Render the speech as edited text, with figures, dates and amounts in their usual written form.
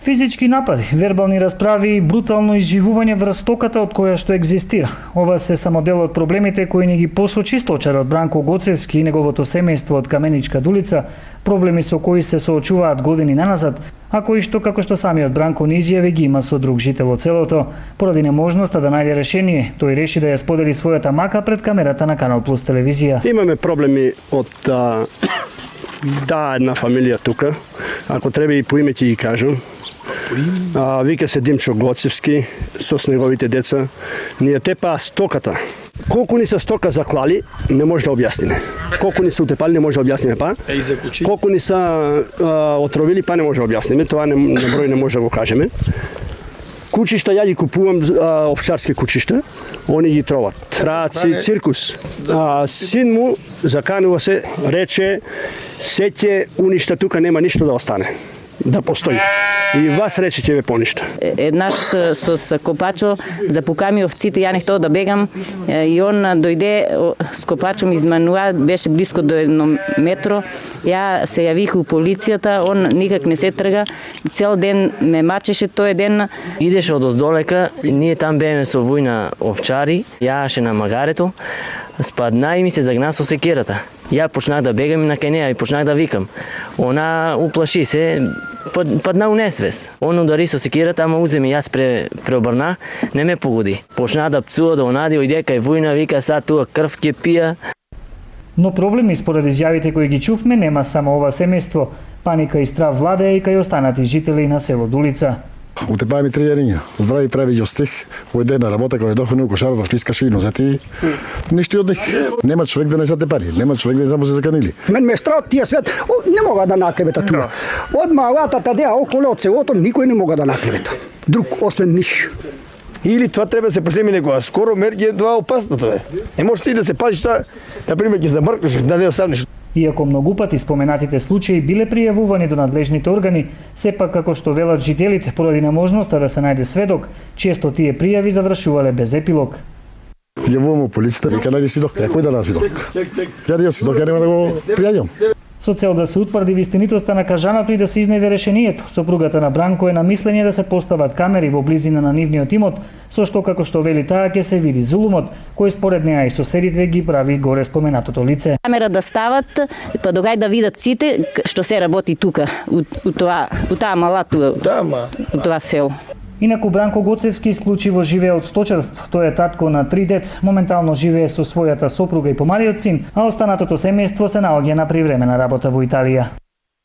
Физички напади, вербални расправи и брутално изживување врз стоката од која што екзистира. Ова се само дел од проблемите кои ни ги посочи сточарот Бранко Гоцевски и неговото семејство од Каменичка Дулица, проблеми со кои се соочуваат години наназад, а кои што, како што самиот Бранко ни изјави, ги има со друг жител од селото. Поради неможноста да најде решение, тој реши да ја сподели својата мака пред камерата на Канал Плюс телевизија. Имаме проблеми од една фамилија тука. Ако треба и по име ќе ги кажам. Вика се Димчо Гоцевски со неговите деца. Ние тепа стоката. Колку ни се стока заклали, не може да објасниме. Колку ни се утепали, не може да објасниме, па. Колку ни се отровили, па не може да објасниме. Тоа на број не може да го кажеме. Кучишта, ја ги купувам овчарски кучишта, они ги троват. Траат си циркус. Син му заканува се, рече, се ќе уништа тука, нема ништо да остане. Да постои. И вас рече ќе ве поништа. Еднаш со копачо запуками овците, ја нехтоо да бегам и он дојде с копачом изманува, беше близко до 1 метро. Ја се јавих у полицијата, он никак не се трга. Цел ден ме мачеше тој ден. Идеше од оздолека, ние там бееме со војна овчари, јаеше на магарето, спадна и ми се загна со секирата. Ја почнах да бегам на кај неа и почнах да викам. Она уплаши се, падна у несвес. Он удари со секирата, ама уземи, јас преобрнах, не ме погоди. Почна да пцува, да онади, ојде кај војна, вика сад туа крв ќе пија. Но проблеми според изјавите кои ги чувме нема само ова семејство. Паника и страв владеа и кај останати жители на село Дулица. Утепаја ми 3 јариња. Здрави прави џостих, овој ден на работа кој доходи у кошарот, флискаше и нозети. Ништо од них. Нема човек да не се тепари, нема човек да не само се заканили. Мен ме страх тие свет, не мога да накревета тука. Од малата деа околу од селото никој не мога да накревета. Друг освен ниш. Или тоа треба да се преземе некоја скоро мерки, тоа е опасно тоа. Не можеш ти да се пазиш тоа, например ќе замркнеш, да не останеш. Иако многу пати споменатите случаи биле пријавувани до надлежните органи, сепак како што велат жителите, поради неможноста да се најде сведок, често тие пријави завршувале без епилог. Јавувам у полицијата, вика најде свидок. Кој да најде свидок? Ја свидок, ја нема да го пријаѓам. Со цел да се утврди вистинитоста на кажаното и да се изнајде решението, сопругата на Бранко е на мислење да се постават камери во близина на нивниот имот, со што како што вели таа ќе се види зулумот, кој според неа и соседите ги прави горе споменатото лице. Камера да стават, па догај да видат сите што се работи тука, у таа мала туа, у тоа село. Инаку Бранко Гоцевски исклучиво живее од сточарство. Тој е татко на 3 деца, моментално живее со својата сопруга и помалиот син, а останатото семејство се наоѓа на привремена работа во Италија.